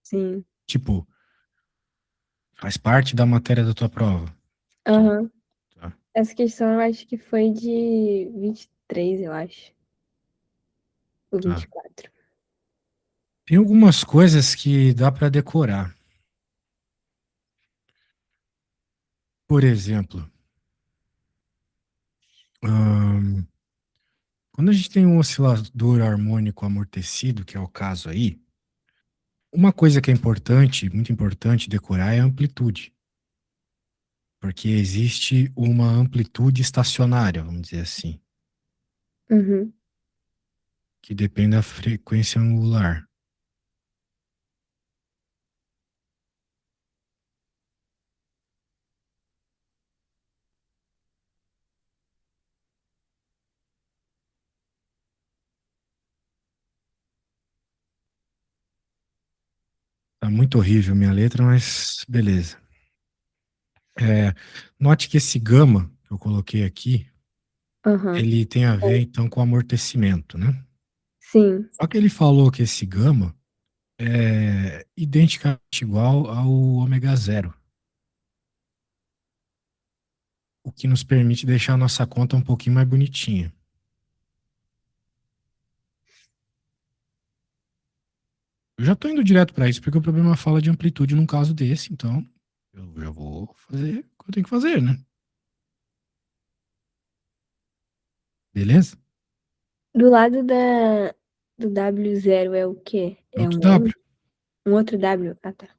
Sim. Tipo, faz parte da matéria da tua prova. Ok, Aham. tá. Essa questão eu acho que foi de 23, eu acho. Ou vinte Tá. e quatro. Tem algumas coisas que dá para decorar. Por exemplo, ahn, quando a gente tem um oscilador harmônico amortecido, que é o caso aí, uma coisa que é importante, muito importante decorar é a amplitude, porque existe uma amplitude estacionária, vamos dizer assim, Uhum. que depende da frequência angular. Tá muito horrível minha letra, mas beleza. É, note que esse gama que eu coloquei aqui, Aham. ele tem a ver então com amortecimento, né? Sim. Só que ele falou que esse gama é identicamente igual ao ômega zero, o que nos permite deixar a nossa conta um pouquinho mais bonitinha. Eu já estou indo direto para isso, porque o problema fala de amplitude num caso desse, então eu já vou fazer o que eu tenho que fazer, né? Beleza? Do lado do W0 é o quê? É Outro um W. M? Um outro W? Ah, tá.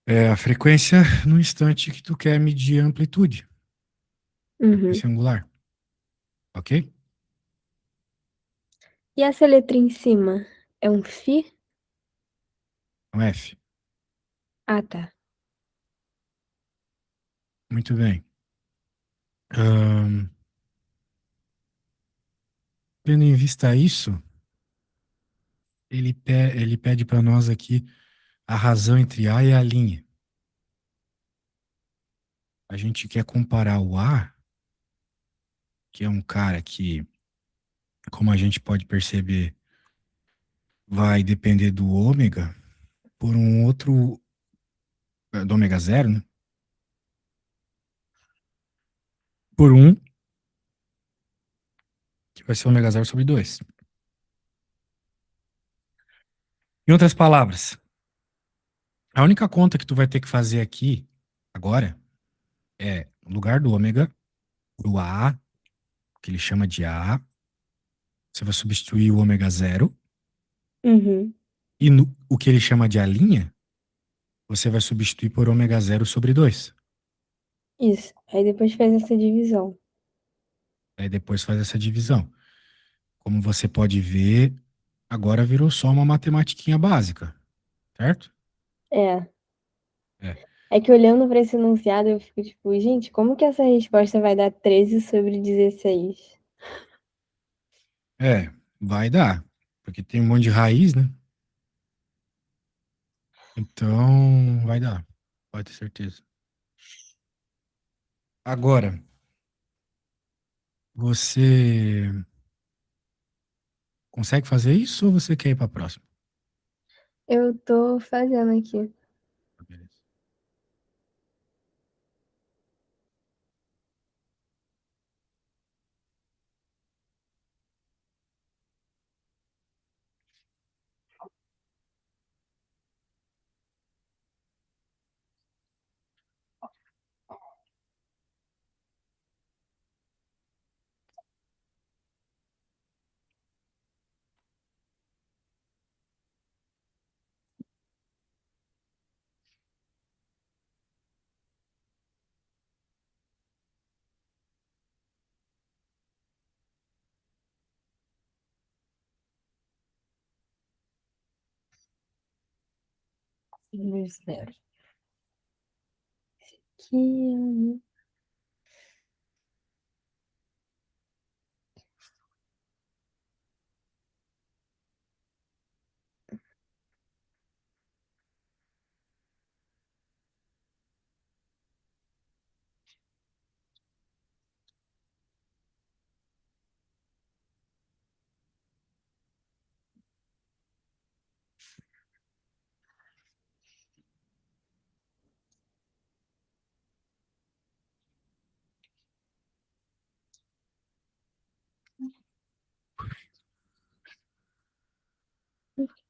É a frequência no instante que tu quer medir a amplitude, Uhum. frequência angular, ok? E essa letra em cima? É um Φ? Um F. Ah, tá. Muito bem. Ahn, Tendo em vista isso, ele pede para nós aqui a razão entre A e a linha. A gente quer comparar o A, que é um cara que, como a gente pode perceber, vai depender do ômega, por um outro, do ômega zero, né? Por um, que vai ser ômega zero sobre 2. Em outras palavras, a única conta que tu vai ter que fazer aqui, agora, é no lugar do ômega, o A, que ele chama de A, você vai substituir o ômega zero, Uhum. e no, o que ele chama de A', você vai substituir por ômega zero sobre 2. Isso. Aí depois faz essa divisão. Aí depois faz essa divisão. Como você pode ver, agora virou só uma matematiquinha básica, certo? É. É. É que olhando para esse enunciado, eu fico tipo, gente, como que essa resposta vai dar 13 sobre 16? É, vai dar. Porque tem um monte de raiz, né? Então, vai dar. Pode ter certeza. Agora, você consegue fazer isso ou você quer ir para a próxima? Eu tô fazendo aqui. Beleza. Meus zeros. Aqui.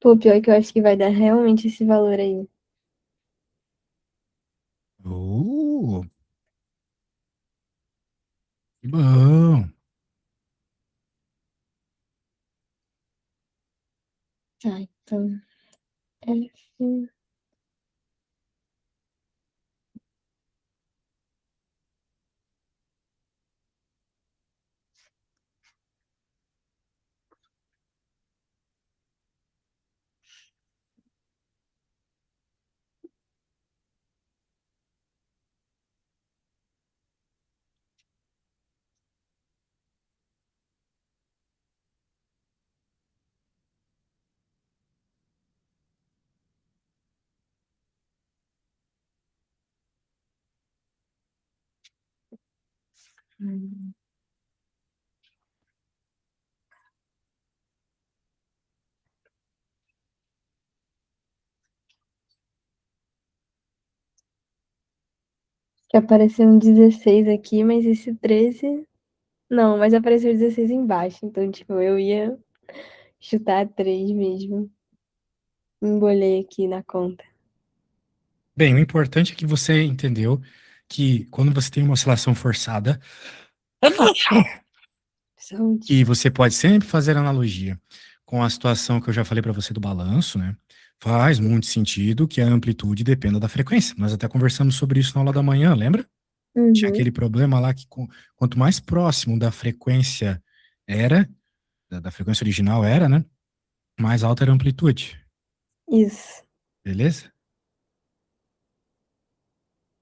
Pô, pior que eu acho que vai dar realmente esse valor aí. Oh, que bom. Tá, então. F. Hum. Que apareceu um 16 aqui, mas esse 13. Não, mas apareceu 16 embaixo. Então, tipo, eu ia chutar 3 mesmo. Embolei aqui na conta. Bem, o importante é que você entendeu que quando você tem uma oscilação forçada, Saúde. que você pode sempre fazer analogia com a situação que eu já falei para você do balanço, né? Faz muito sentido que a amplitude dependa da frequência. Nós até conversamos sobre isso na aula da manhã, lembra? Tinha Uhum, aquele problema lá que quanto mais próximo da frequência era, da frequência original era, né? Mais alta era a amplitude. isso. Beleza?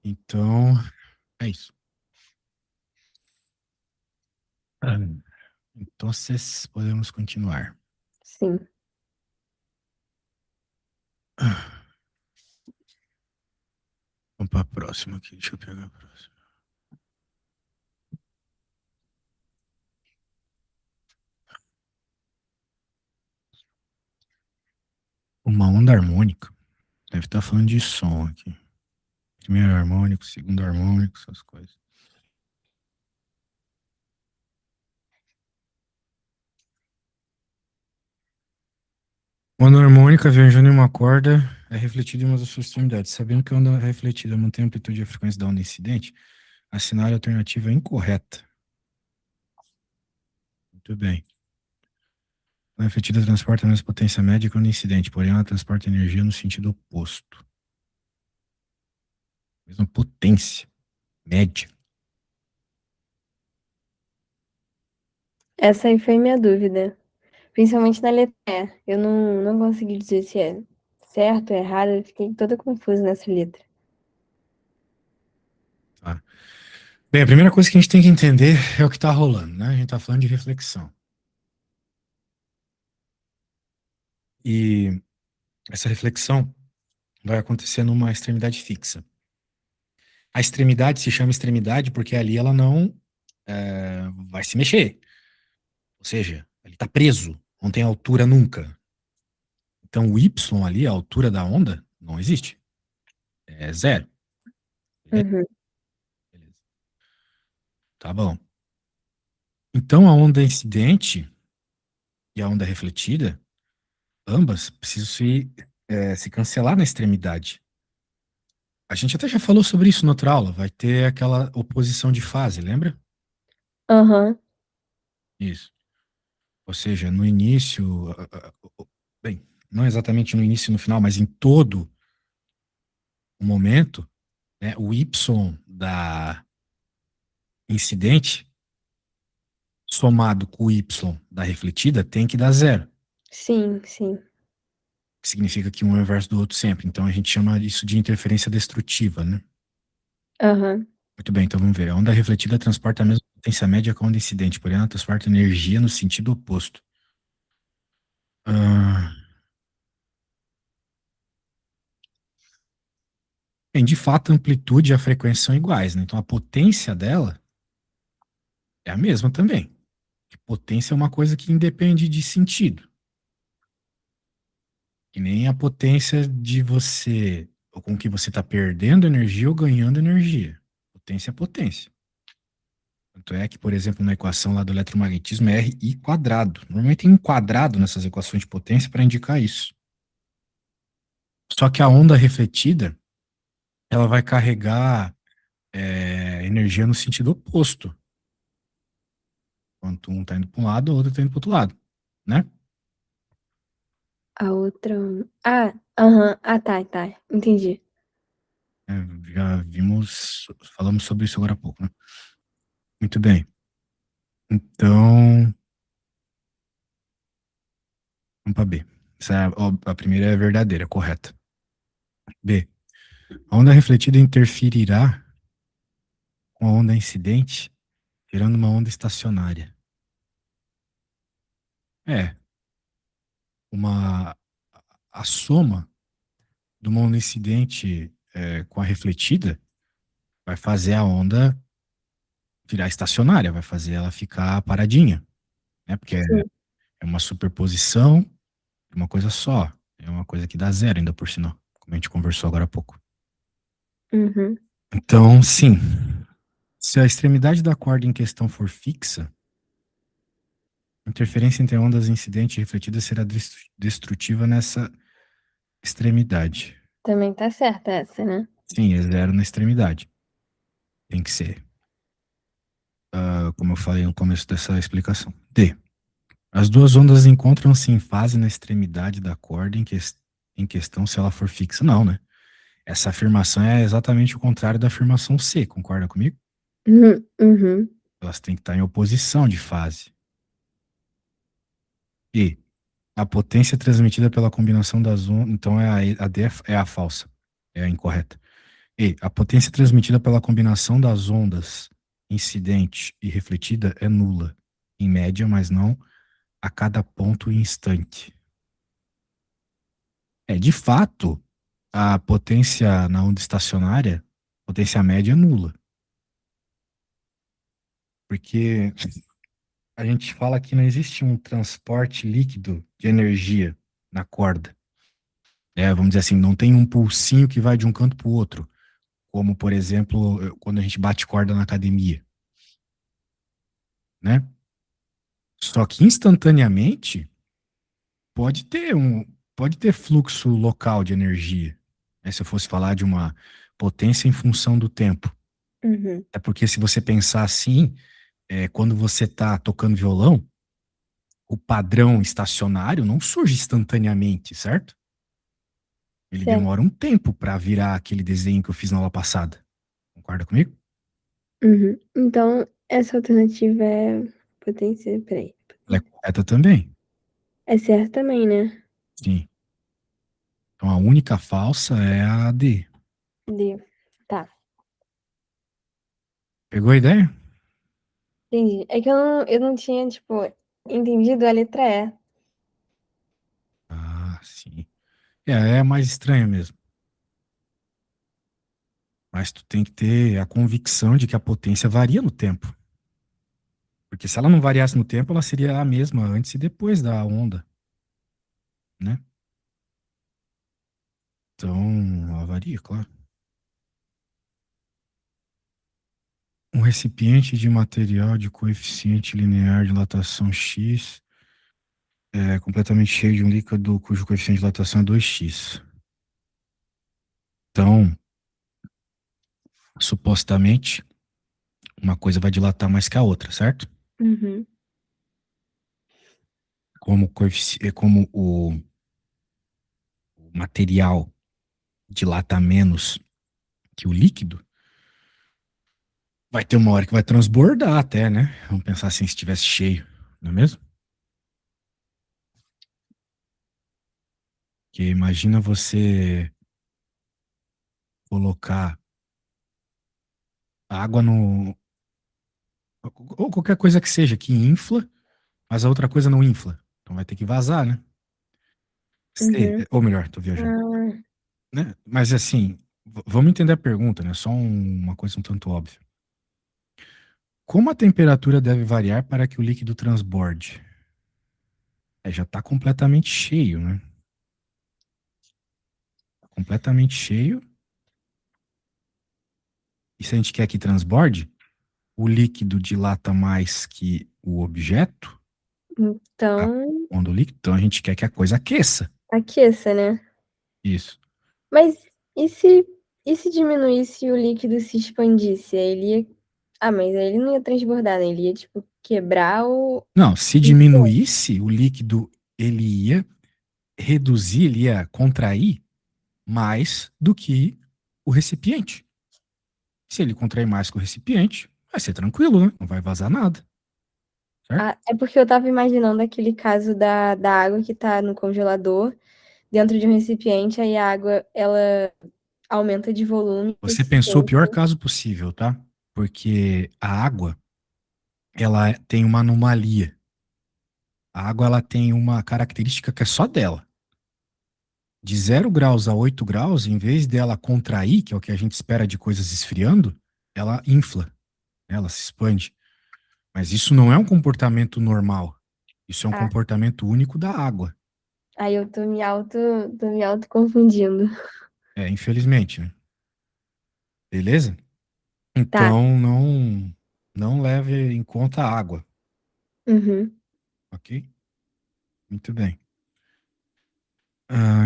Então, é isso. Ah, então, podemos continuar. Sim. Vamos para a próxima aqui. Deixa eu pegar a próxima. Uma onda harmônica. Deve estar falando de som aqui. Primeiro harmônico, segundo harmônico, essas coisas. Onda harmônica viajando em uma corda é refletida em uma das suas extremidades. Sabendo que a onda refletida mantém a amplitude e a frequência da onda incidente, a cenário alternativa é incorreta. Muito bem. A onda refletida transporta a mesma potência média que a onda incidente, porém ela transporta energia no sentido oposto. Mesma potência média. Essa aí foi minha dúvida. Principalmente na letra E. Eu não consegui dizer se é certo ou errado. Eu fiquei toda confusa nessa letra. Tá? Bem, a primeira coisa que a gente tem que entender é o que está rolando, né? A gente está falando de reflexão. E essa reflexão vai acontecer numa extremidade fixa. A extremidade se chama extremidade porque ali ela não vai se mexer. Ou seja, ele está preso, não tem altura nunca. Então o Y ali, a altura da onda, não existe. É zero. Beleza? Uhum. Beleza. Tá bom. Então a onda incidente e a onda refletida, ambas precisam se cancelar na extremidade. A gente até já falou sobre isso na outra aula. Vai ter aquela oposição de fase, lembra? Aham. Isso. Ou seja, no início, bem, não exatamente no início e no final, mas em todo o momento, né, o Y da incidente somado com o Y da refletida tem que dar zero. Sim, sim. Que significa que um é o inverso do outro sempre. Então a gente chama isso de interferência destrutiva, né? Aham. Muito bem, então vamos ver. A onda refletida transporta a mesma potência média que a onda incidente, porém ela transporta energia no sentido oposto. Ah, bem, de fato, a amplitude e a frequência são iguais, né? Então a potência dela é a mesma também. Que potência é uma coisa que independe de sentido. Que nem a potência de você, ou com que você está perdendo energia ou ganhando energia. Potência é potência. Tanto é que, por exemplo, na equação lá do eletromagnetismo é RI quadrado. Normalmente tem um quadrado nessas equações de potência para indicar isso. Só que a onda refletida, ela vai carregar energia no sentido oposto. Enquanto um está indo para um lado, o outro está indo para o outro lado, né? A outra. Ah, aham. Ah, tá, tá. Entendi. É, já vimos, falamos sobre isso agora há pouco, né? Muito bem. Então, vamos para B. Essa é a primeira é verdadeira, correta. B. A onda refletida interferirá com a onda incidente, gerando uma onda estacionária. É, uma a soma de uma onda incidente com a refletida vai fazer a onda virar estacionária, vai fazer ela ficar paradinha, né? Porque Sim. é uma superposição de uma coisa só. É uma coisa que dá zero ainda por sinal, como a gente conversou agora há pouco. Uhum. Então, sim, se a extremidade da corda em questão for fixa, a interferência entre ondas incidente e refletida será destrutiva nessa extremidade. Também tá certa essa, né? Sim, é zero na extremidade. Tem que ser. Como eu falei no começo dessa explicação. D. As duas ondas encontram-se em fase na extremidade da corda em questão se ela for fixa. Não, né? Essa afirmação é exatamente o contrário da afirmação C, concorda comigo? Uhum. Uhum. Elas têm que estar em oposição de fase. E a potência transmitida pela combinação das ondas. Então a D é a falsa, é a incorreta. E a potência transmitida pela combinação das ondas incidente e refletida é nula, em média, mas não a cada ponto e instante. De fato, a potência na onda estacionária, potência média é nula, porque a gente fala que não existe um transporte líquido de energia na corda. Vamos dizer assim, não tem um pulsinho que vai de um canto para o outro, como, por exemplo, quando a gente bate corda na academia, né? Só que instantaneamente pode ter pode ter fluxo local de energia, né? Se eu fosse falar de uma potência em função do tempo. Uhum. É porque se você pensar assim, quando você está tocando violão, o padrão estacionário não surge instantaneamente, certo? Ele Certo. demora um tempo para virar aquele desenho que eu fiz na aula passada. Concorda comigo? Uhum. Então, essa alternativa é potência. Peraí. Ela é correta também. É certo também, né? Sim. Então a única falsa é a D. Deu. Tá. Pegou a ideia? Entendi. É que eu não tinha, tipo, entendido a letra E. Ah, sim. É a mais estranha mesmo. Mas tu tem que ter a convicção de que a potência varia no tempo. Porque se ela não variasse no tempo, ela seria a mesma antes e depois da onda, né? Então, ela varia, claro. Um recipiente de material de coeficiente linear de dilatação X é completamente cheio de um líquido cujo coeficiente de dilatação é 2x. Então, supostamente, uma coisa vai dilatar mais que a outra, certo? Uhum. Como o material dilata menos que o líquido, vai ter uma hora que vai transbordar até, né? Vamos pensar assim, se estivesse cheio, não é mesmo? Que imagina você colocar água no. Ou qualquer coisa que seja, que infla, mas a outra coisa não infla. Então vai ter que vazar, né? Uhum. Ou melhor, tô viajando. Ah, Né? Mas assim, vamos entender a pergunta, né? Só uma coisa um tanto óbvia. Como a temperatura deve variar para que o líquido transborde? Já está completamente cheio, né? Completamente cheio. E se a gente quer que transborde, o líquido dilata mais que o objeto, tá? Então, Quando o líquido, então a gente quer que a coisa aqueça. aqueça, né? Isso. Mas e se, e se diminuísse e o líquido se expandisse? Aí ele ia. Ah, mas aí ele não ia transbordar, né? Ele ia, tipo, quebrar o. Não, se diminuísse, o líquido ele ia reduzir, ele ia contrair mais do que o recipiente. Se ele contrair mais que o recipiente, vai ser tranquilo, né? Não vai vazar nada, certo? Ah, é porque eu tava imaginando aquele caso da água que tá no congelador, dentro de um recipiente, aí a água, ela aumenta de volume e o Você pensou o recipiente. pior caso possível, tá? Porque a água, ela tem uma anomalia. A água, ela tem uma característica que é só dela. De 0 graus a 8 graus, em vez dela contrair, que é o que a gente espera de coisas esfriando, ela infla, né? Ela se expande. Mas isso não é um comportamento normal. Isso é um Ah, comportamento único da água. aí eu tô me auto confundindo. É, infelizmente, né? Beleza? Tá. Então, não leve em conta a água, Uhum. ok? Muito bem.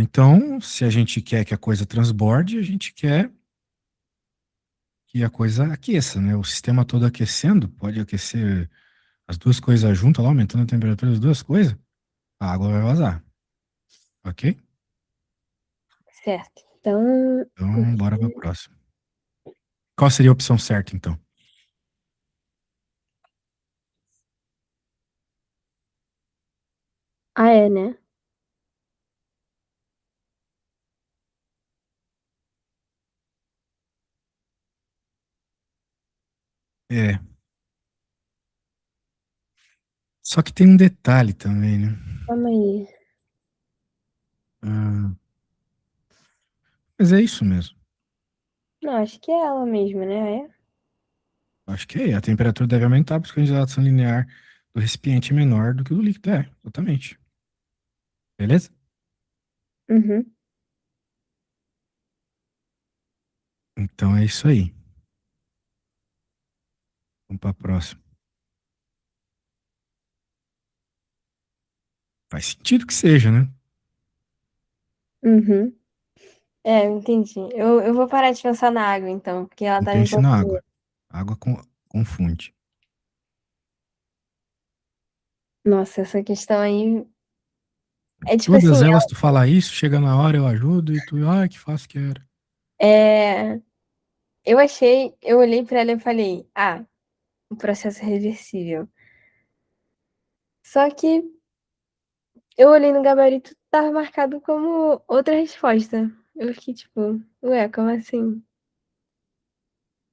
Então, se a gente quer que a coisa transborde, a gente quer que a coisa aqueça, né? O sistema todo aquecendo, pode aquecer as duas coisas juntas, lá, aumentando a temperatura das duas coisas, a água vai vazar, ok? Certo. Então, Então, bora para a porque... próxima. Qual seria a opção certa, então? Ah, é, né? É, só que tem um detalhe também, né? Calma aí. Ah, mas é isso mesmo. Não, acho que é ela mesmo, né? É? Acho que a temperatura deve aumentar, porque a dilatação linear do recipiente é menor do que o do líquido. É, exatamente. Beleza? Uhum. Então é isso aí. Vamos para a próxima. Faz sentido que seja, né? Uhum. É, eu entendi. Eu vou parar de pensar na água, então, porque ela Não tá me pense na confundindo. água. A água confunde. Nossa, essa questão aí é tipo Todas assim, elas, tu fala isso, chega na hora, eu ajudo, e tu, ai, que fácil que era. é, eu olhei pra ela e falei, ah, o processo é reversível. Só que eu olhei no gabarito, tava marcado como outra resposta. Eu fiquei tipo, ué, como assim?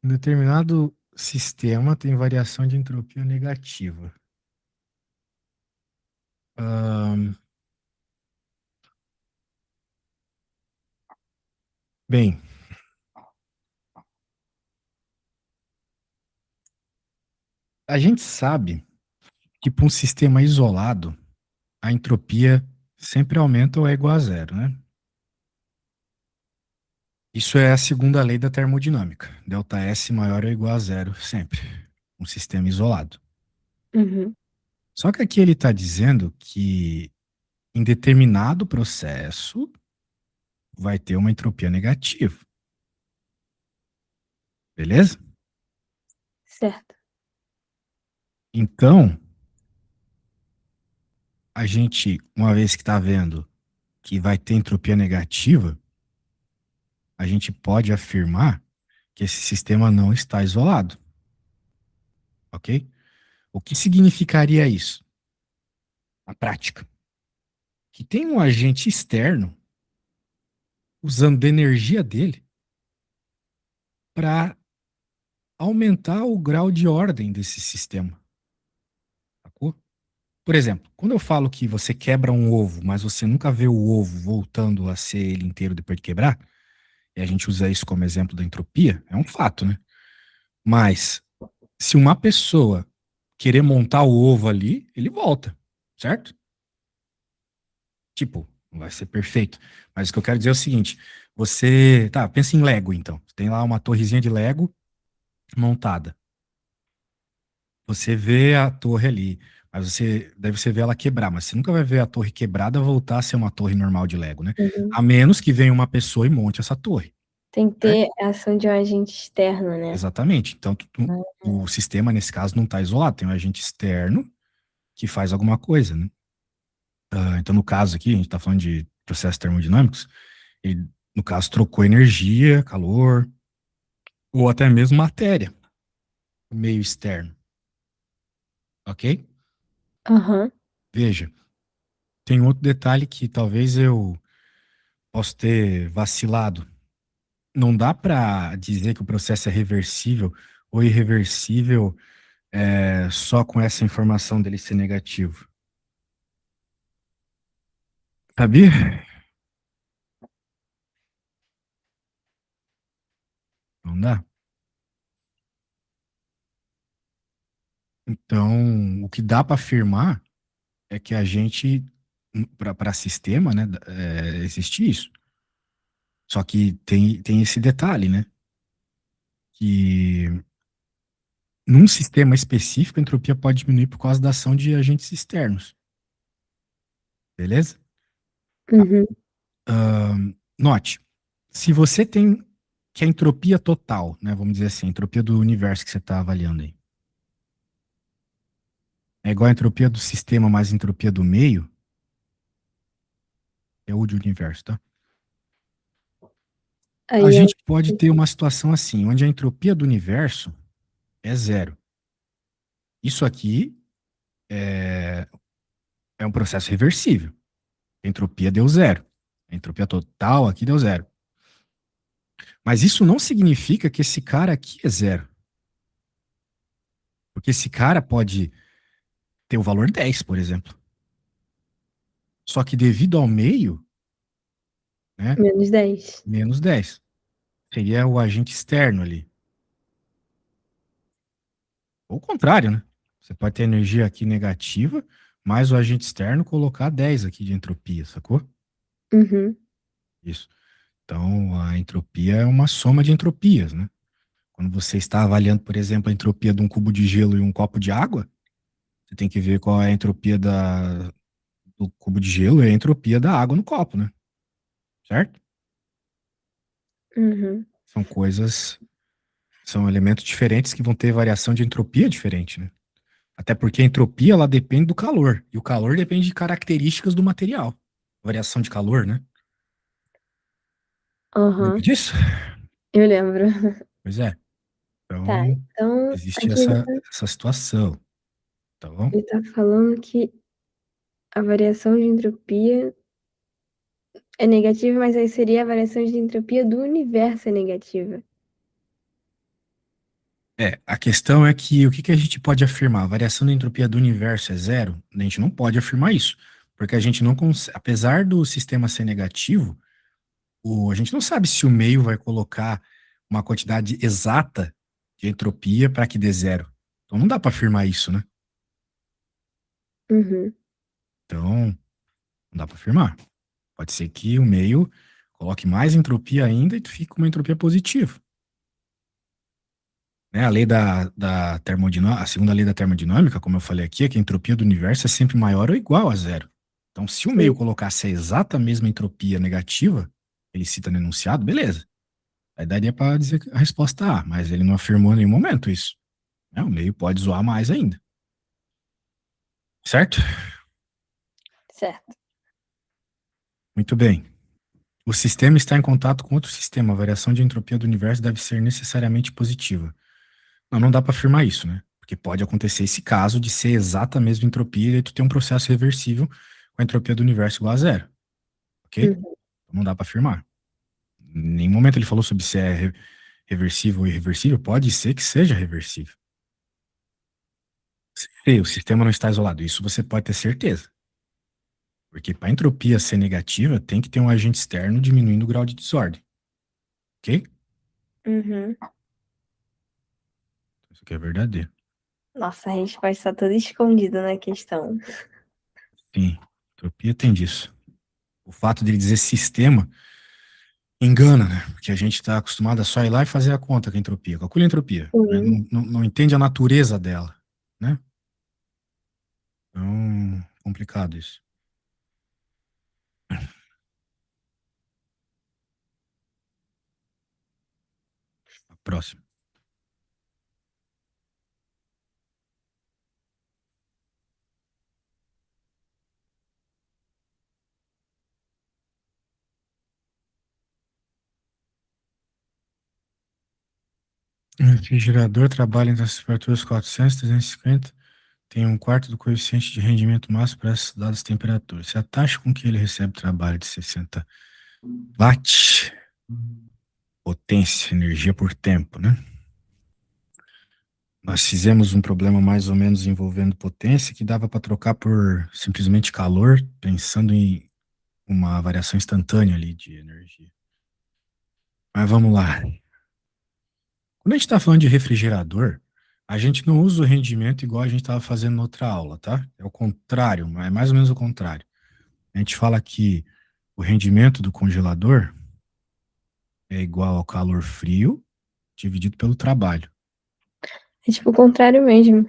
Um determinado sistema tem variação de entropia negativa. Ahn, bem, a gente sabe que para um sistema isolado, a entropia sempre aumenta ou é igual a zero, né? Isso é a segunda lei da termodinâmica. Delta S maior ou igual a zero sempre. Um sistema isolado. Uhum, Só que aqui ele está dizendo que em determinado processo vai ter uma entropia negativa. Beleza? certo. Então, a gente, uma vez que está vendo que vai ter entropia negativa, a gente pode afirmar que esse sistema não está isolado. Ok? O que significaria isso? Na prática, que tem um agente externo usando da energia dele para aumentar o grau de ordem desse sistema. Sacou? Por exemplo, quando eu falo que você quebra um ovo, mas você nunca vê o ovo voltando a ser ele inteiro depois de quebrar, e a gente usa isso como exemplo da entropia, é um fato, né? Mas se uma pessoa querer montar o ovo ali, ele volta, certo? Tipo, não vai ser perfeito. Mas o que eu quero dizer é o seguinte: você. Tá, pensa em Lego, então. Tem lá uma torrezinha de Lego montada. você vê a torre ali, mas você vê ela quebrar, mas você nunca vai ver a torre quebrada voltar a ser uma torre normal de Lego, né? Uhum. A menos que venha uma pessoa e monte essa torre, Tem que certo? ter a ação de um agente externo, né? Exatamente. Então, o sistema, nesse caso, não está isolado, tem um agente externo que faz alguma coisa, né? Então, no caso aqui, a gente está falando de processos termodinâmicos, ele, no caso, trocou energia, calor, ou até mesmo matéria, o meio externo, ok? Aham. Veja, tem outro detalhe que talvez eu possa ter vacilado. Não dá para dizer que o processo é reversível ou irreversível só com essa informação dele ser negativo. Sabia? Não dá. Então, o que dá para afirmar é que a gente, para sistema, né, existe isso. Só que tem esse detalhe, né? Que num sistema específico, a entropia pode diminuir por causa da ação de agentes externos. Beleza? Uhum. Note, se você tem que a entropia total, né, vamos dizer assim, a entropia do universo que você está avaliando aí, é igual a entropia do sistema mais a entropia do meio, é o de universo, tá? A Aí é. gente pode ter uma situação assim, onde a entropia do universo é zero. Isso aqui é um processo reversível. A entropia deu zero. A entropia total aqui deu zero. Mas isso não significa que esse cara aqui é zero. Porque esse cara pode ter o valor 10, por exemplo. Só que devido ao meio, né, -10. menos 10. Seria o agente externo ali. Ou o contrário, né? Você pode ter energia aqui negativa, mais o agente externo colocar 10 aqui de entropia, sacou? Uhum. Isso. Então, a entropia é uma soma de entropias, né? Quando você está avaliando, por exemplo, a entropia de um cubo de gelo e um copo de água, você tem que ver qual é a entropia do cubo de gelo e a entropia da água no copo, né? Certo? Uhum. São coisas, são elementos diferentes que vão ter variação de entropia diferente, né? Até porque a entropia, ela depende do calor, e o calor depende de características do material. Variação de calor, né? Lembra Aham. disso? Eu lembro. Pois é. Tá, Então, então existe aqui essa situação, tá bom? ele tá falando que a variação de entropia é negativa, mas aí seria a variação de entropia do universo é negativa. A questão é que o que a gente pode afirmar? A variação da entropia do universo é zero? A gente não pode afirmar isso, porque a gente não consegue, apesar do sistema ser negativo, a gente não sabe se o meio vai colocar uma quantidade exata de entropia para que dê zero. Então não dá para afirmar isso, né? Uhum. Então, não dá para afirmar. Pode ser que o meio coloque mais entropia ainda e tu fique com uma entropia positiva. Né? A lei da termodinâmica, a segunda lei da termodinâmica, como eu falei aqui, é que a entropia do universo é sempre maior ou igual a zero. Então, se o Sim. meio colocasse a exata mesma entropia negativa, ele cita no enunciado, beleza. Aí daria para dizer a resposta A, mas ele não afirmou em nenhum momento isso. Né? O meio pode zoar mais ainda. Certo? Certo. Muito bem. O sistema está em contato com outro sistema. A variação de entropia do universo deve ser necessariamente positiva. Não dá para afirmar isso, né? Porque pode acontecer esse caso de ser exata a mesma entropia e tu ter um processo reversível com a entropia do universo igual a zero, ok? Uhum. Não dá para afirmar. Em nenhum momento ele falou sobre se é reversível ou irreversível. Pode ser que seja reversível. Se o sistema não está isolado, isso você pode ter certeza. Porque para a entropia ser negativa, tem que ter um agente externo diminuindo o grau de desordem, ok? Uhum. Isso aqui é verdadeiro. Nossa, a resposta está toda escondida na questão. Sim, entropia tem disso. O fato de ele dizer sistema engana, né? Porque a gente está acostumado a só ir lá e fazer a conta com a entropia. Calcula a entropia, mas Sim. não entende a natureza dela. né? Então, complicado isso. A próxima. O refrigerador trabalha entre as temperaturas 400 e 350, tem um quarto do coeficiente de rendimento máximo para essas dadas temperaturas. Se a taxa com que ele recebe trabalho de 60 watts, potência, energia por tempo, né? Nós fizemos um problema mais ou menos envolvendo potência que dava para trocar por simplesmente calor, pensando em uma variação instantânea ali de energia. Mas vamos lá. Quando a gente está falando de refrigerador, a gente não usa o rendimento igual a gente estava fazendo na outra aula, tá? É o contrário, é mais ou menos o contrário. A gente fala que o rendimento do congelador é igual ao calor frio dividido pelo trabalho. É tipo o contrário mesmo.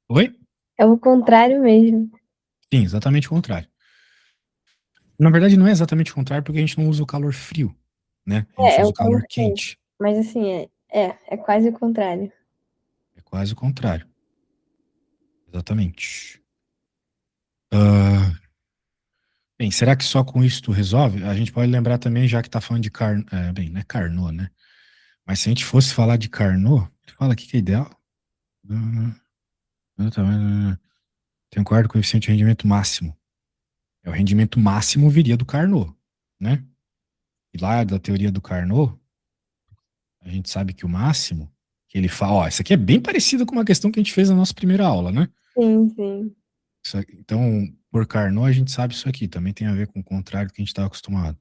Oi? É o contrário mesmo. Sim, exatamente o contrário. Na verdade, não é exatamente o contrário, porque a gente não usa o calor frio, né? A gente É usa o o calor calor quente. quente. Mas assim, é quase o contrário. É quase o contrário. Exatamente. Ah, bem, será que só com isso tu resolve? A gente pode lembrar também, já que tá falando de bem, não é Carnot, né? Mas se a gente fosse falar de Carnot, fala o que que é ideal. Tem um quarto coeficiente de rendimento máximo. É o rendimento máximo viria do Carnot, né? E lá da teoria do Carnot, a gente sabe que o máximo, que ele fala, ó, isso aqui é bem parecido com uma questão que a gente fez na nossa primeira aula, né? Sim, sim. Então, por Carnot, a gente sabe isso aqui. Também tem a ver com o contrário do que a gente estava acostumado.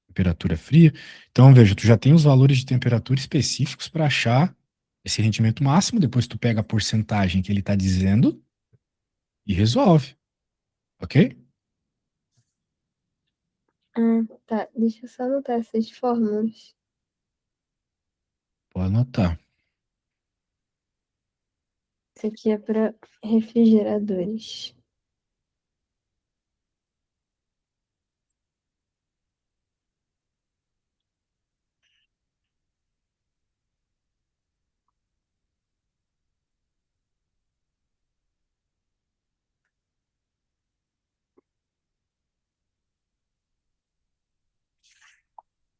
Temperatura fria. Então, veja, tu já tem os valores de temperatura específicos para achar esse rendimento máximo. Depois tu pega a porcentagem que ele está dizendo e resolve, ok? Ah, tá. Deixa eu só anotar essas fórmulas. Pode anotar. Isso aqui é para refrigeradores.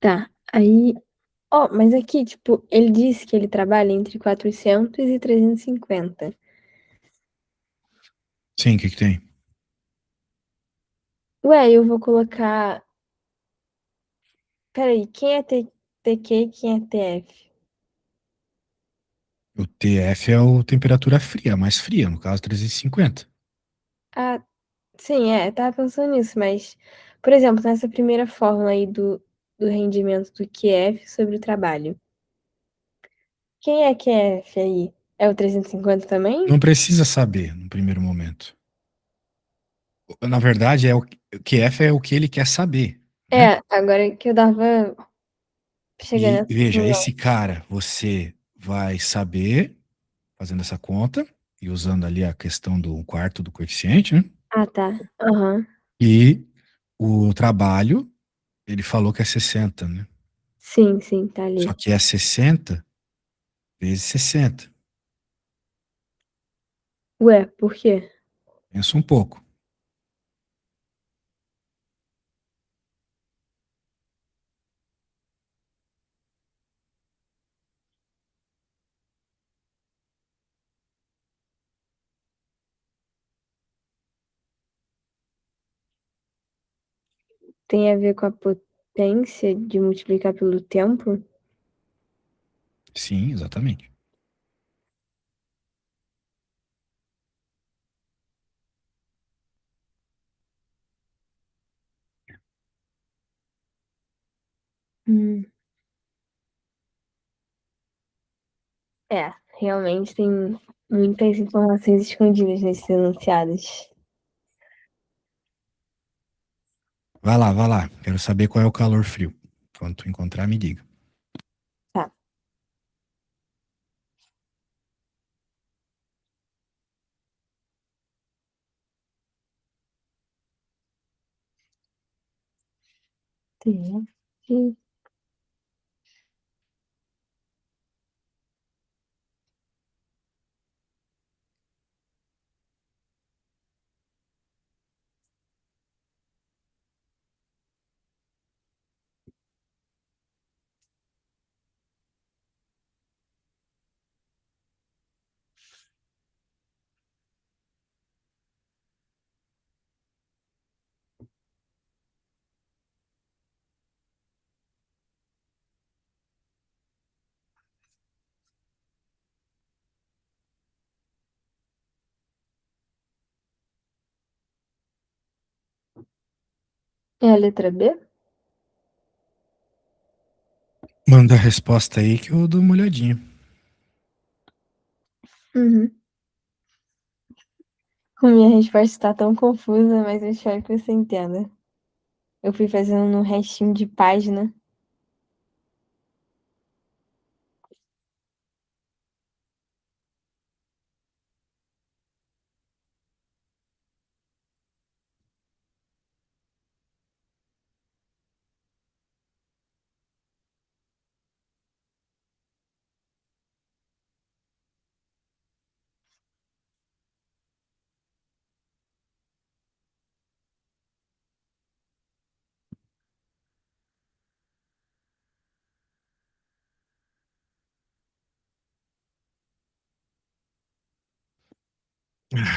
Tá. Aí, ó, mas aqui, tipo, ele disse que ele trabalha entre 400 e 350. Sim, o que que tem? Ué, eu vou colocar. Peraí, quem é TQ e quem é TF? O TF é a temperatura fria, a mais fria, no caso 350. Ah, sim, tava pensando nisso, mas, por exemplo, nessa primeira fórmula aí do rendimento do QF sobre o trabalho. Quem é QF aí? É o 350 também? Não precisa saber no primeiro momento. Na verdade, o QF é o que ele quer saber, né? Agora que eu tava chegando E nessa veja, conclusão. esse cara, você vai saber fazendo essa conta e usando ali a questão do quarto do coeficiente, né? Ah, tá. Aham. E o trabalho, ele falou que é 60, né? Sim, sim, tá Só ali. que é 60 vezes 60. Ué, por quê? Pensa um pouco. Tem a ver com a potência de multiplicar pelo tempo? Sim, exatamente. Hum. É, realmente tem muitas informações escondidas nesses enunciados. Vai lá, vai lá. Quero saber qual é o calor frio. Quando tu encontrar, me diga. Tá. T. É a letra B? Manda a resposta aí que eu dou uma olhadinha. Uhum. A minha resposta tá tão confusa, mas eu espero que você entenda. Eu fui fazendo no restinho de página.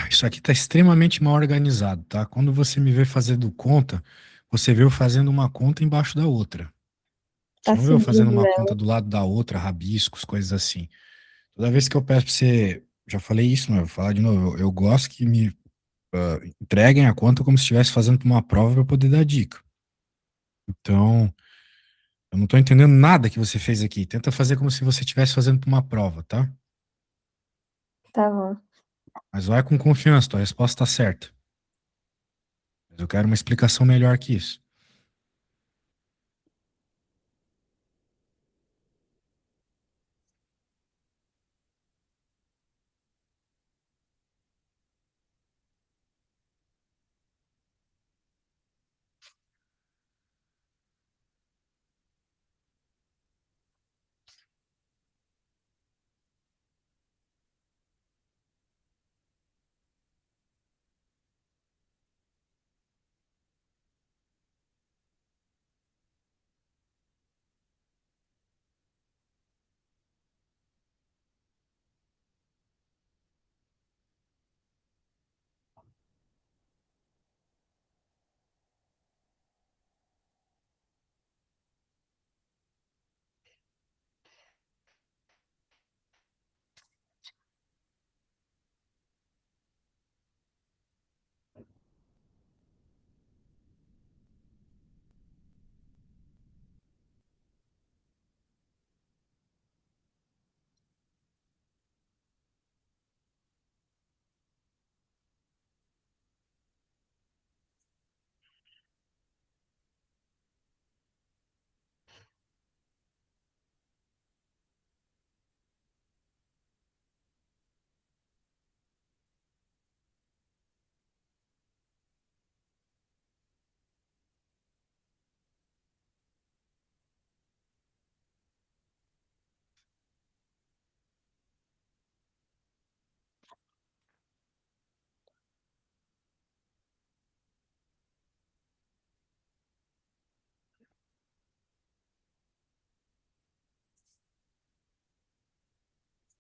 Isso aqui tá extremamente mal organizado, tá? Quando você me vê fazendo conta, você vê eu fazendo uma conta embaixo da outra. Você Tá não vê eu fazendo sumido, uma né? conta do lado da outra, rabiscos, coisas assim. Toda vez que eu peço pra você, já falei isso, mas eu vou falar de novo, eu gosto que me entreguem a conta como se estivesse fazendo pra uma prova para eu poder dar dica. Então, eu não tô entendendo nada que você fez aqui. Tenta fazer como se você estivesse fazendo pra uma prova, tá? Tá bom. Mas vai com confiança, tua resposta tá certa. Mas eu quero uma explicação melhor que isso.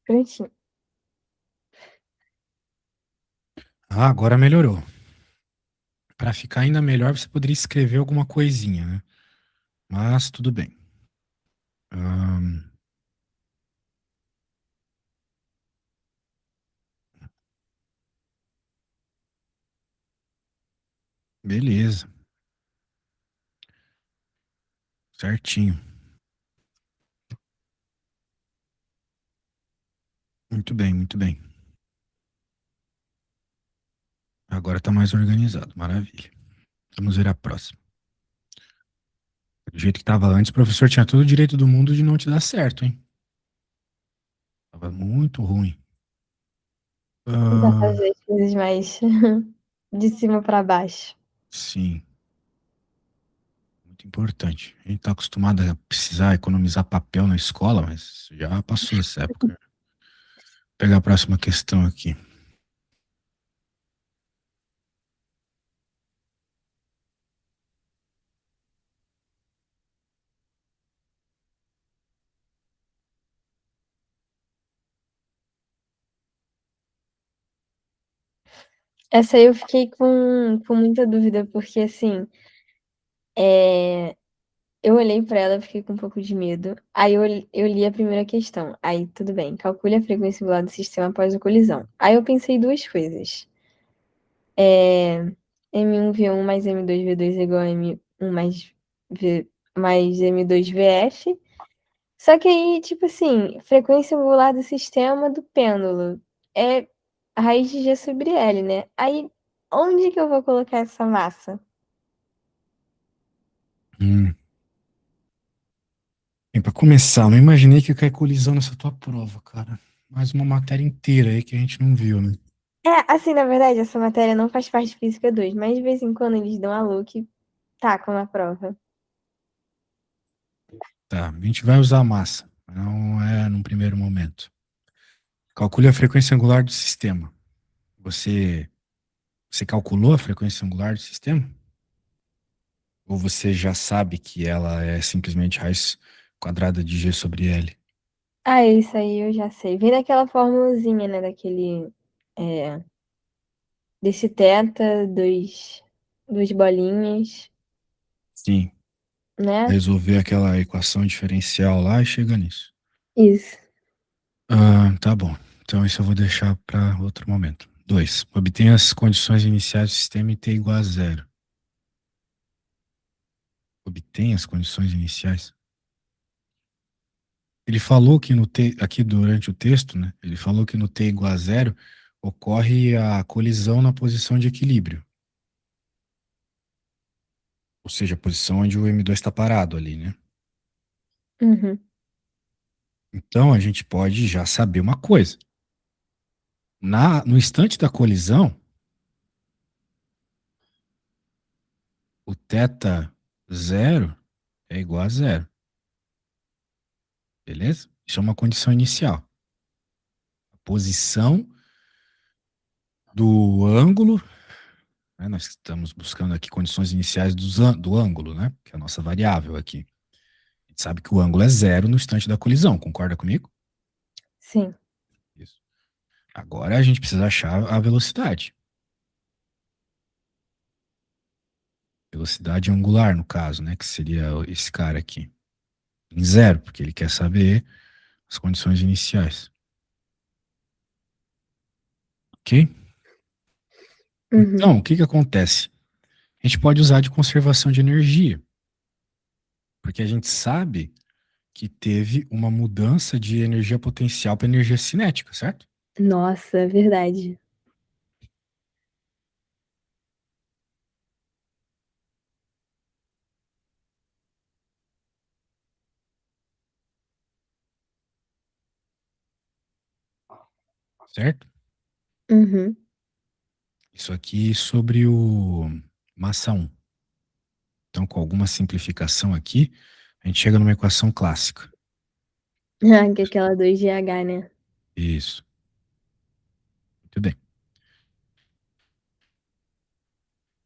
Prontinho. Ah, agora melhorou. Para ficar ainda melhor, você poderia escrever alguma coisinha, né? Mas tudo bem. Ahn, beleza, certinho. Muito bem, muito bem. Agora tá mais organizado, maravilha. Vamos ver a próxima. Do jeito que tava antes, o professor tinha todo o direito do mundo de não te dar certo, hein? Tava muito ruim. Tentar Ah, fazer as coisas mais de cima pra baixo. sim, muito muito importante. A gente tá acostumado a precisar economizar papel na escola, mas já passou essa época. Vou pegar a próxima questão aqui. Essa aí eu fiquei com muita dúvida, porque assim, é, eu olhei pra ela e fiquei com um pouco de medo. Aí eu li a primeira questão. Aí tudo bem, calcule a frequência angular do sistema após a colisão. Aí eu pensei duas coisas. M1V1 mais M2V2 igual a M1 mais M2VF. Só que aí, tipo assim, frequência angular do sistema do pêndulo é a raiz de G sobre L, né? Aí, onde que eu vou colocar essa massa? Hum. Bem, pra começar, eu não imaginei que ia cair colisão nessa tua prova, cara. Mais uma matéria inteira aí que a gente não viu, né? É, assim, na verdade, essa matéria não faz parte de Física 2, mas de vez em quando eles dão a louca e tacam na prova. Tá, a gente vai usar massa, não é num primeiro momento. Calcule a frequência angular do sistema. Você, você calculou a frequência angular do sistema? Ou você já sabe que ela é simplesmente raiz quadrada de G sobre L? Ah, isso aí eu já sei. Vem daquela formulazinha, né? É, desse teta, duas bolinhas, Sim, né? resolver aquela equação diferencial lá e chega nisso. Isso. Ah, tá bom. Então isso eu vou deixar para outro momento. 2. Obtenha as condições iniciais do sistema em t igual a zero. Obtenha as condições iniciais. Ele falou que no t, aqui durante o texto, né? Ele falou que no t igual a zero ocorre a colisão na posição de equilíbrio. Ou seja, a posição onde o M2 está parado ali, né? Uhum. Então a gente pode já saber uma coisa. No instante da colisão, o θ zero é igual a zero, beleza? Isso é uma condição inicial. A posição do ângulo, né? Nós estamos buscando aqui condições iniciais do ângulo, né? Que é a nossa variável aqui. A gente sabe que o ângulo é zero no instante da colisão, concorda comigo? Sim. Isso. Agora a gente precisa achar a velocidade. Velocidade angular, no caso, né? Que seria esse cara aqui. Em zero, porque ele quer saber as condições iniciais. Ok? Uhum. Então, o que que acontece? A gente pode usar de conservação de energia, porque a gente sabe que teve uma mudança de energia potencial para energia cinética, certo? Nossa, é verdade. Certo? Uhum. Isso aqui sobre o massa um. Então, com alguma simplificação aqui, a gente chega numa equação clássica. Ah, que é aquela 2GH, né? Isso. Muito bem.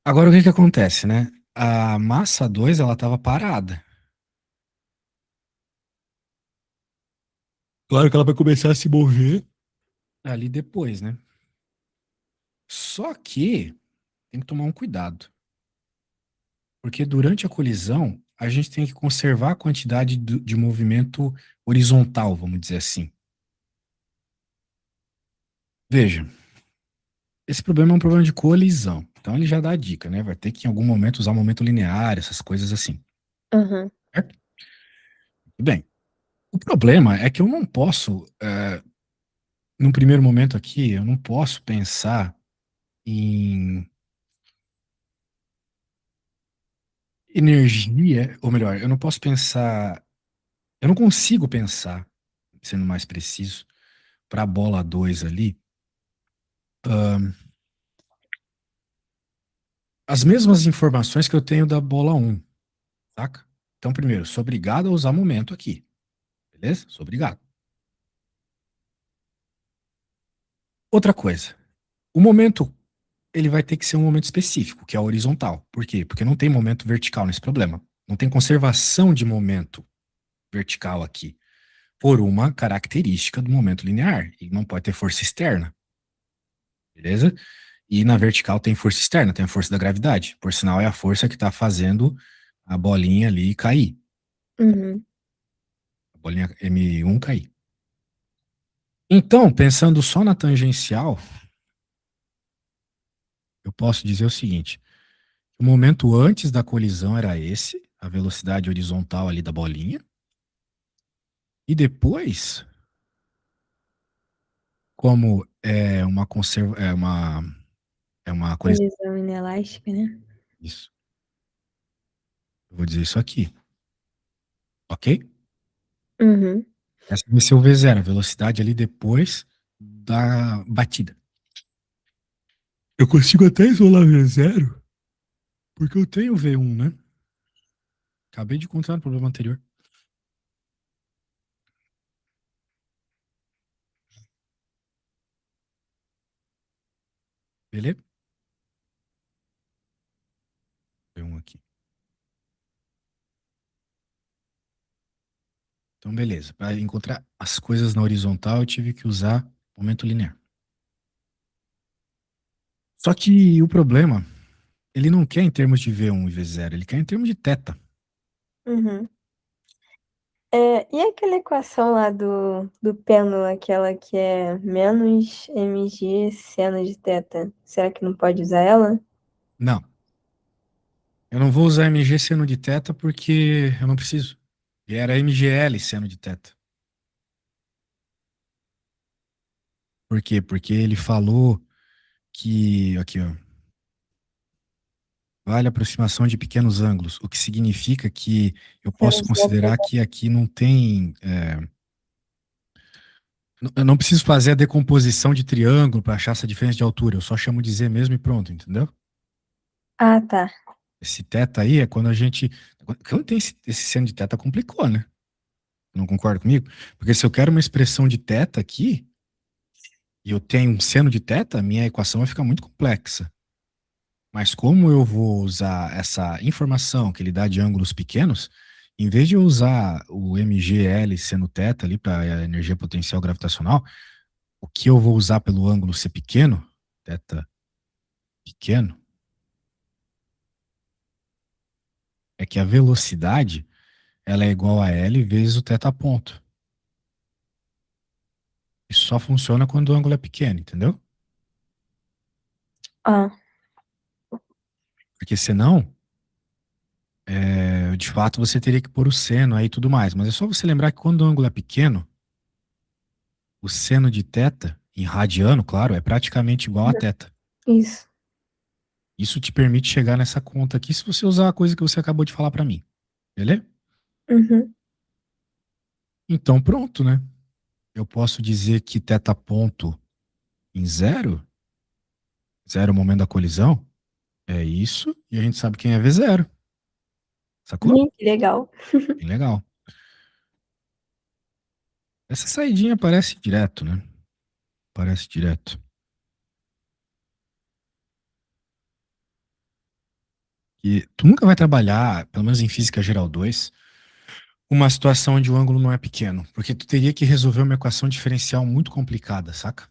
Agora, o que que acontece, né? A massa 2 ela estava parada. Claro que ela vai começar a se mover ali depois, né? Só que tem que tomar um cuidado, porque durante a colisão a gente tem que conservar a quantidade de movimento horizontal, vamos dizer assim. Veja, esse problema é um problema de colisão. Então ele já dá a dica, né? Vai ter que em algum momento usar momento linear, essas coisas assim. Aham. Certo? Bem, o problema é que eu não posso, num primeiro momento aqui, eu não posso pensar em energia, ou melhor, eu não posso pensar, eu não consigo pensar, sendo mais preciso, para a bola 2 ali, as mesmas informações que eu tenho da bola um. saca? Então, primeiro, sou obrigado a usar momento aqui, beleza? Sou obrigado. Outra coisa, o momento, ele vai ter que ser um momento específico, que é horizontal. Por quê? Porque não tem momento vertical nesse problema. Não tem conservação de momento vertical aqui, por uma característica do momento linear. E não pode ter força externa, beleza? E na vertical tem força externa, tem a força da gravidade. Por sinal, é a força que está fazendo a bolinha ali cair. Uhum. A bolinha M1 cair. Então, pensando só na tangencial, eu posso dizer o seguinte: o momento antes da colisão era esse, a velocidade horizontal ali da bolinha. E depois, como é uma colisão. Colisão inelástica, né? Isso. Eu vou dizer isso aqui, ok? Uhum. Essa vai ser o V0, a velocidade ali depois da batida. Eu consigo até isolar V0, porque eu tenho V1, né? Acabei de encontrar no problema anterior. Beleza? V1 aqui. Então, beleza. Para encontrar as coisas na horizontal, eu tive que usar momento linear. Só que o problema, ele não quer em termos de V1 e V0, ele quer em termos de θ. Uhum. E aquela equação lá do pêndulo, aquela que é menos mg seno de θ, será que não pode usar ela? Não, eu não vou usar mg seno de θ porque eu não preciso. E era mgl seno de θ. Por quê? Porque ele falou que, aqui, ó, vale aproximação de pequenos ângulos, o que significa que eu Seno posso de θ. considerar que aqui não tem. Eu não preciso fazer a decomposição de triângulo para achar essa diferença de altura, eu só chamo de z mesmo e pronto, entendeu? Ah, tá. Esse θ aí é quando a gente. Quando tem esse seno de θ, complicou, né? Não concorda comigo? Porque se eu quero uma expressão de θ aqui, e eu tenho um seno de θ, minha equação vai ficar muito complexa. Mas como eu vou usar essa informação que ele dá de ângulos pequenos, em vez de eu usar o MGL seno θ ali para a energia potencial gravitacional, o que eu vou usar pelo ângulo ser pequeno, θ pequeno, é que a velocidade ela é igual a L vezes o θ ponto. Isso só funciona quando o ângulo é pequeno, entendeu? Ah, Porque senão, de fato, você teria que pôr o seno aí e tudo mais. Mas é só você lembrar que quando o ângulo é pequeno, o seno de θ, em radiano, claro, é praticamente igual a θ. isso. Isso te permite chegar nessa conta aqui se você usar a coisa que você acabou de falar para mim. Beleza? Uhum. Então, pronto, né? Eu posso dizer que θ ponto em zero, zero é o momento da colisão, é isso, e a gente sabe quem é v zero. Sacou? Que legal. Bem legal. Essa saidinha parece direto, né? Parece direto. E tu nunca vai trabalhar, pelo menos em física geral 2, uma situação onde o ângulo não é pequeno, porque tu teria que resolver uma equação diferencial muito complicada, saca?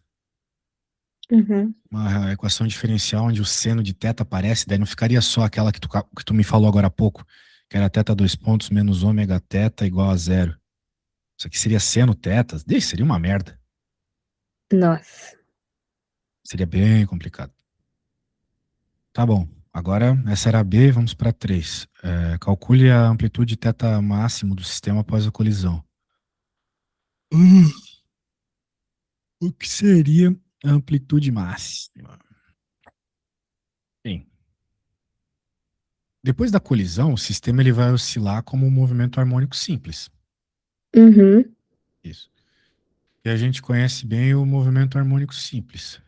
Uhum. Uma equação diferencial onde o seno de θ aparece, daí não ficaria só aquela que tu me falou agora há pouco, que era θ dois pontos menos ômega θ igual a zero. Isso aqui seria seno θ, seria uma merda. Nossa. Seria bem complicado. Tá bom. Agora, essa era a B, vamos para 3. Calcule a amplitude θ máximo do sistema após a colisão. O que seria a amplitude máxima? Bem, depois da colisão, o sistema ele vai oscilar como um movimento harmônico simples. Uhum. Isso. E a gente conhece bem o movimento harmônico simples.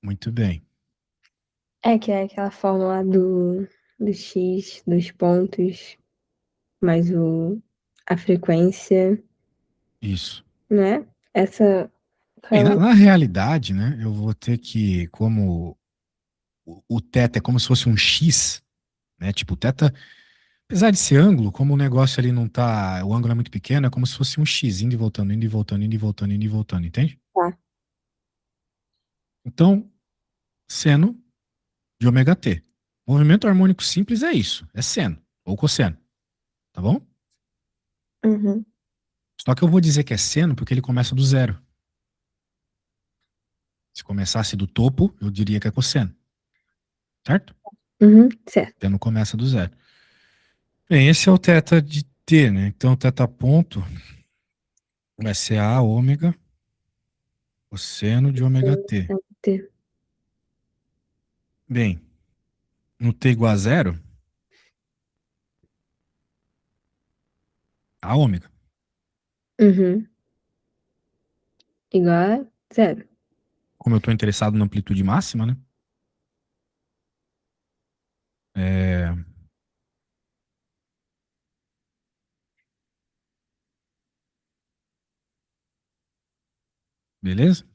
Muito bem. É que é aquela fórmula do X, dos pontos, mais a frequência, Isso. né? Essa Bem, fórmula. na realidade, né, eu vou ter que, como o θ é como se fosse um X, né? Tipo, o θ, apesar de ser ângulo, como o negócio ali não tá, o ângulo é muito pequeno, é como se fosse um X, indo e voltando, indo e voltando, indo e voltando, indo e voltando, entende? Tá. Então, seno de ômega t. Movimento harmônico simples é isso, é seno ou cosseno, tá bom? Uhum. Só que eu vou dizer que é seno porque ele começa do zero. Se começasse do topo, eu diria que é cosseno, certo? Uhum. Certo. Seno começa do zero. Bem, esse é o θ de t, né? Então, o θ ponto vai ser a ômega cosseno de ômega t. T. Bem, no t igual a zero, a ômega. Uhum. Igual a zero. Como eu estou interessado na amplitude máxima, né? É, beleza?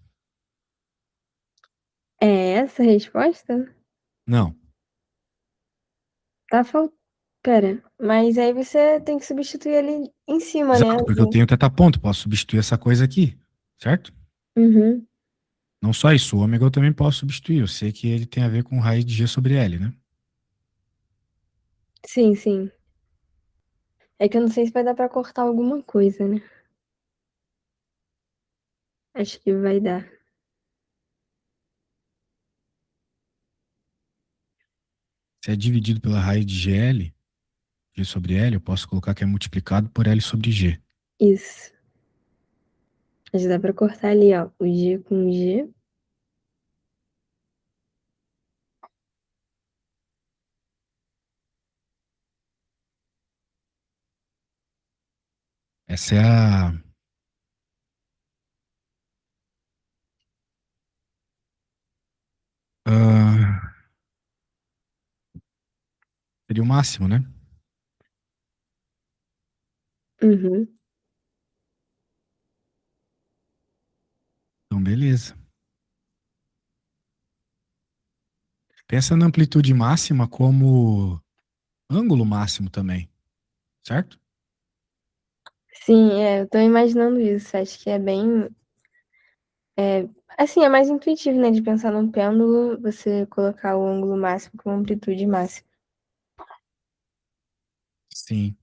É essa a resposta? Não. Tá faltando. Pera, mas aí você tem que substituir ali em cima, né? Exato, porque eu tenho θ ponto, posso substituir essa coisa aqui, certo? Uhum. Não só isso, o ômega eu também posso substituir. Eu sei que ele tem a ver com raiz de G sobre L, né? Sim, sim. É que eu não sei se vai dar pra cortar alguma coisa, né? Acho que vai dar. Se é dividido pela raiz de GL, G sobre L, eu posso colocar que é multiplicado por L sobre G. Isso. Mas dá pra cortar ali, ó. O G com G. Essa é a. ah, seria o máximo, né? Uhum. Então, beleza. Pensa na amplitude máxima como ângulo máximo também, certo? Sim, é, eu tô imaginando isso. Acho que é bem. É, assim, é mais intuitivo, né? De pensar num pêndulo, você colocar o ângulo máximo com amplitude máxima. Sim.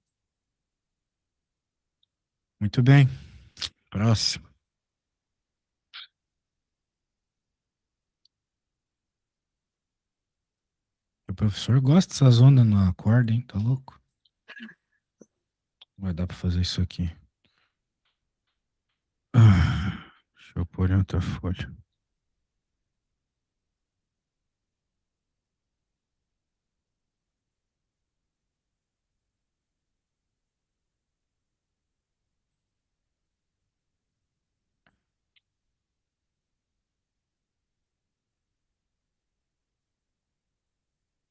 Muito bem. Próximo. O professor gosta dessas ondas na corda, hein? Tá louco? Vai dar pra fazer isso aqui. Deixa eu pôr em outra folha.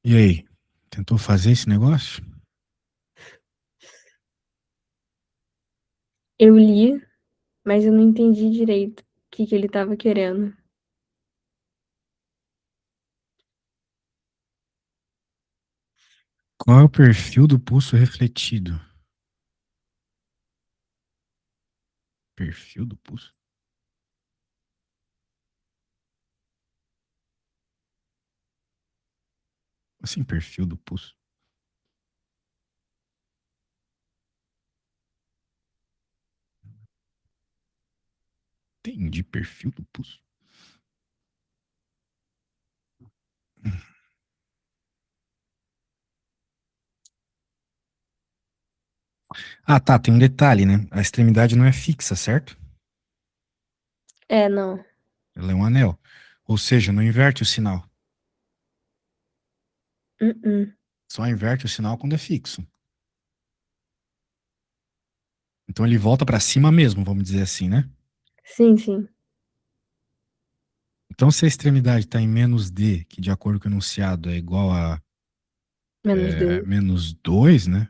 E aí? Tentou fazer esse negócio? Eu li, mas eu não entendi direito o que que ele tava querendo. Qual é o perfil do pulso refletido? Perfil do pulso? Assim, perfil do pulso? Entendi, perfil do pulso. Ah, tá, tem um detalhe, né? A extremidade não é fixa, certo? É, não. Ela é um anel. Ou seja, não inverte o sinal. Uh-uh. Só inverte o sinal quando é fixo. Então ele volta pra cima mesmo, vamos dizer assim, né? Sim, sim. Então, se a extremidade está em menos D, que de acordo com o enunciado é igual a Menos 2. menos 2, né?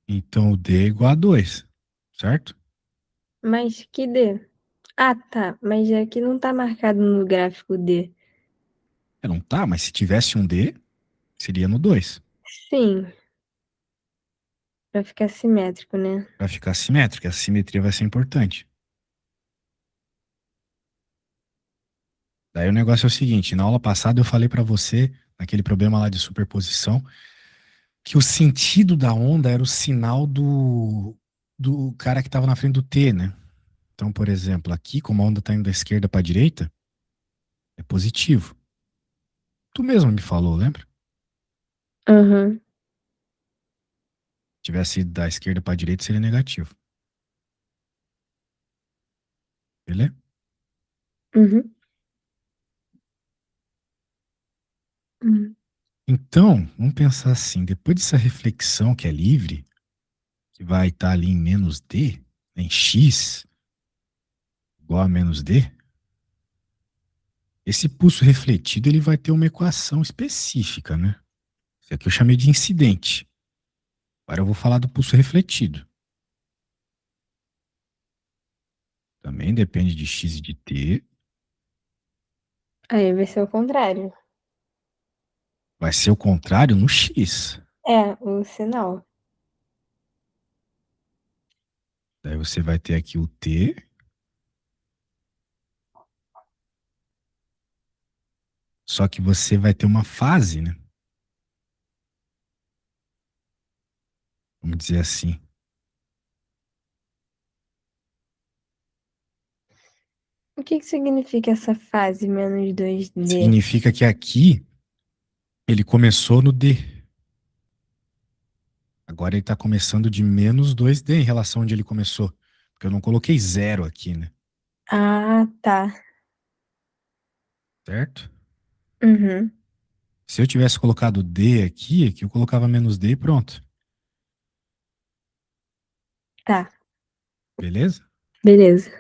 Então o D é igual a 2, certo? Mas que D? Ah, tá. Mas aqui não tá marcado no gráfico D. É, não tá, mas se tivesse um D, seria no 2, Sim, pra ficar simétrico, né? para ficar simétrico. A simetria vai ser importante. Daí o negócio é o seguinte: na aula passada eu falei para você, naquele problema lá de superposição, que o sentido da onda era o sinal do cara que estava na frente do T, né? Então, por exemplo, aqui, como a onda está indo da esquerda para a direita, é positivo. Tu mesmo me falou, lembra? Aham. Se tivesse ido da esquerda para a direita, seria negativo. Beleza? Uhum. Uhum. Então, vamos pensar assim: depois dessa reflexão que é livre, que vai estar ali em menos D, em x igual a menos D, esse pulso refletido ele vai ter uma equação específica, né? Isso aqui eu chamei de incidente. Agora eu vou falar do pulso refletido. Também depende de x e de t. Aí vai ser o contrário. Vai ser o contrário no x. É, o sinal. Daí você vai ter aqui o t, só que você vai ter uma fase, né? Vamos dizer assim. O que que significa essa fase menos 2D? Significa que aqui ele começou no d. Agora ele está começando de menos 2D em relação a onde ele começou. Porque eu não coloquei zero aqui, né? Ah, tá. Certo? Uhum. Se eu tivesse colocado D aqui, aqui eu colocava menos D e pronto. Tá. Beleza? Beleza.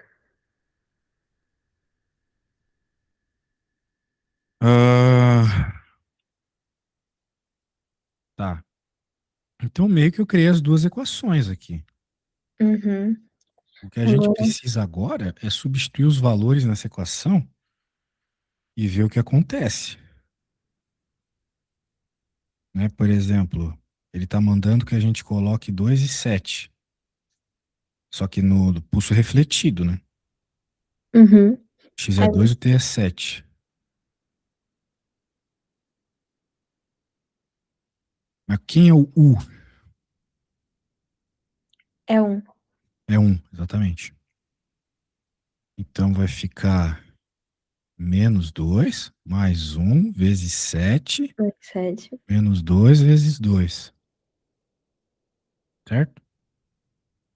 Ah, tá. Então meio que eu criei as duas equações aqui. Uhum. O que a gente Agora precisa agora é substituir os valores nessa equação e ver o que acontece. Né? Por exemplo, ele está mandando que a gente coloque 2 e 7. Só que no pulso refletido, né? Uhum. X é Aí 2, o T é 7. Mas quem é o U? é um. É um, exatamente. Então vai ficar menos 2 mais um vezes 7 Mais 7. menos 2 vezes 2, certo?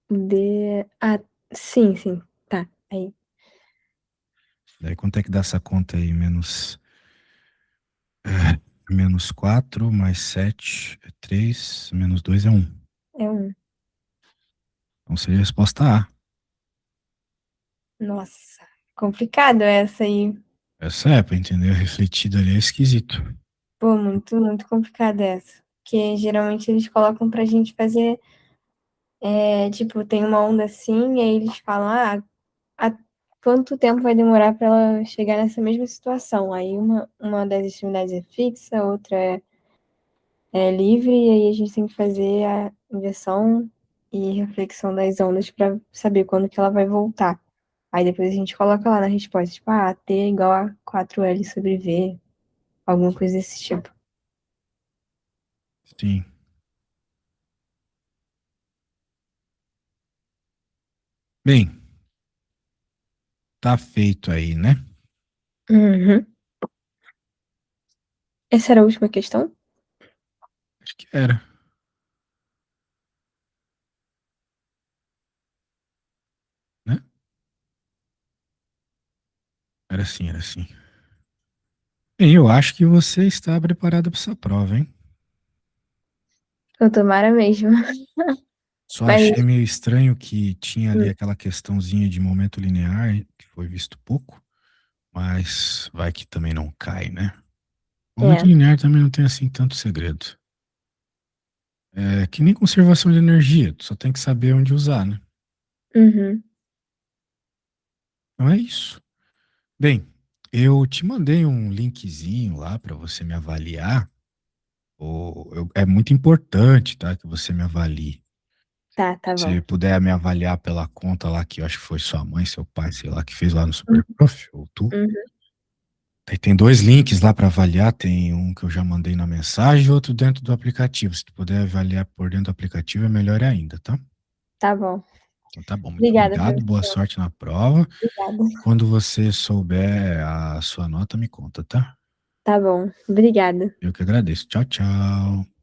D. Ah, sim, sim. Tá. Aí. Daí quanto é que dá essa conta aí? Menos 4 mais 7 é 3, menos 2 é um. É um. Então seria a resposta A. Nossa. Complicado essa aí. Essa é, pra entender, refletido ali é esquisito. Pô, muito, muito complicada essa. Porque geralmente eles colocam pra gente fazer. Tipo, tem uma onda assim, e aí eles falam, há quanto tempo vai demorar para ela chegar nessa mesma situação? Aí uma das extremidades é fixa, a outra é livre, e aí a gente tem que fazer a inversão e reflexão das ondas para saber quando que ela vai voltar. Aí depois a gente coloca lá na resposta, tipo, T é igual a 4L sobre V, alguma coisa desse tipo. Sim. Bem, tá feito aí, né? Uhum. Essa era a última questão? Acho que era, né? Era assim, era assim. Bem, eu acho que você está preparado para essa prova, hein? Eu tomara mesmo. Só Mas, achei meio estranho que tinha ali hum, aquela questãozinha de momento linear, que foi visto pouco. mas vai que também não cai, né? O muito É. linear também não tem assim tanto segredo. É que nem conservação de energia, tu só tem que saber onde usar, né? Uhum. Então é isso. Bem, eu te mandei um linkzinho lá para você me avaliar. É muito importante, tá, que você me avalie. Tá, tá bom. Se puder me avaliar pela conta lá, que eu acho que foi sua mãe, seu pai, sei lá, que fez lá no Uhum. Superprof, ou tu. Uhum. Aí tem dois links lá para avaliar, tem um que eu já mandei na mensagem e outro dentro do aplicativo. Se tu puder avaliar por dentro do aplicativo, é melhor ainda, tá? Tá bom. Então tá bom, muito Obrigada, obrigado, boa professor. sorte na prova. Obrigada. Quando você souber a sua nota, me conta, tá? Tá bom. Obrigada. Eu que agradeço. Tchau, tchau.